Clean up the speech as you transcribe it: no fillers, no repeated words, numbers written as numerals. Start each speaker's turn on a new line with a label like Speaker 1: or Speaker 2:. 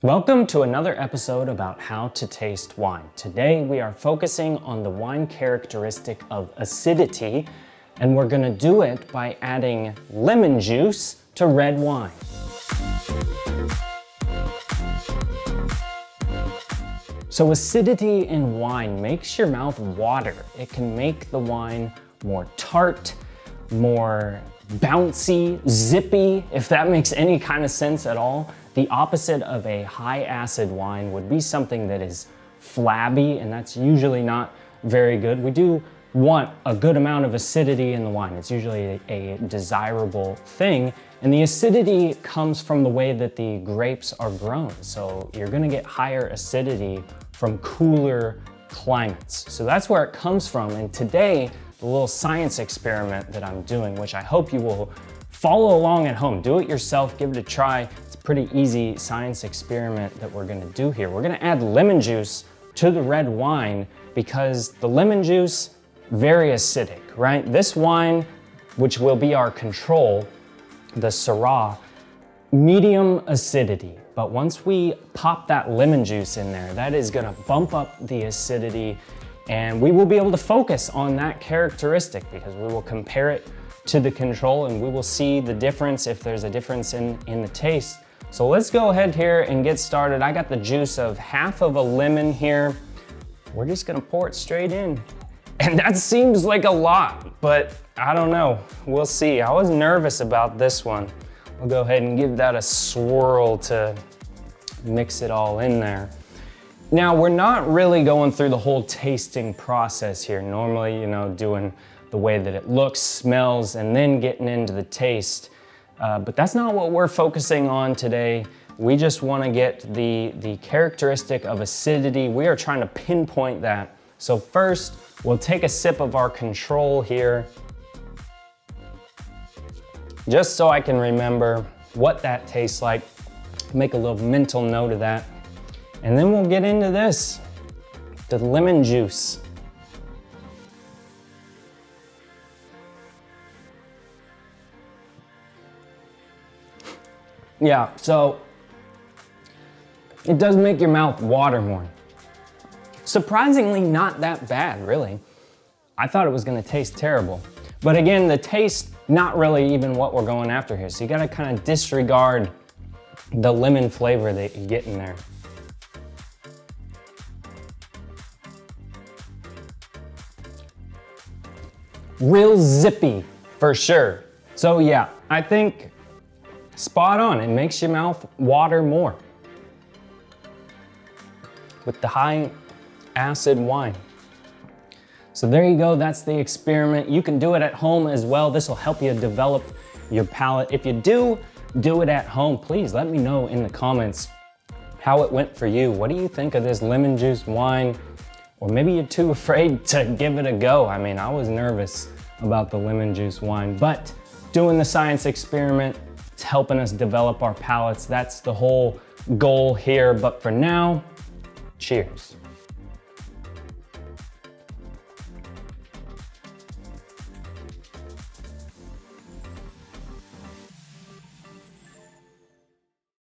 Speaker 1: Welcome to another episode about how to taste wine. Today we are focusing on the wine characteristic of acidity, and we're going to do it by adding lemon juice to red wine. So acidity in wine makes your mouth water. It can make the wine more tart, more bouncy, zippy, if that makes any kind of sense at all. The opposite of a high acid wine would be something that is flabby, and that's usually not very good. We do want a good amount of acidity in the wine. It's usually a desirable thing, and the acidity comes from the way that the grapes are grown. So you're gonna get higher acidity from cooler climates. So that's where it comes from, and today, the little science experiment that I'm doing, which I hope you will follow along at home. Do it yourself, give it a try. It's a pretty easy science experiment that we're gonna do here. We're gonna add lemon juice to the red wine because the lemon juice, very acidic, right? This wine, which will be our control, the Syrah, medium acidity. But once we pop that lemon juice in there, that is gonna bump up the acidity, and we will be able to focus on that characteristic because we will compare it to the control and we will see the difference, if there's a difference in the taste. So let's go ahead here and get started. I got the juice of half of a lemon here. We're just gonna pour it straight in. And that seems like a lot, but I don't know, we'll see. I was nervous about this one. We'll go ahead and give that a swirl to mix it all in there. Now, we're not really going through the whole tasting process here. Normally, doing the way that it looks, smells, and then getting into the taste. But that's not what we're focusing on today. We just want to get the characteristic of acidity. We are trying to pinpoint that. So first, we'll take a sip of our control here, just so I can remember what that tastes like. Make a little mental note of that. And then we'll get into this, the lemon juice. Yeah, so it does make your mouth water more. Surprisingly not that bad, really. I thought it was gonna taste terrible. But again, the taste, not really even what we're going after here. So you gotta kind of disregard the lemon flavor that you get in there. Real zippy, for sure. So yeah, I think spot on. It makes your mouth water more with the high acid wine. So there you go, that's the experiment. You can do it at home as well. This will help you develop your palate. If you do it at home, please let me know in the comments how it went for you. What do you think of this lemon juice wine? Or maybe you're too afraid to give it a go. I mean, I was nervous about the lemon juice wine, but doing the science experiment, it's helping us develop our palates. That's the whole goal here. But for now, cheers.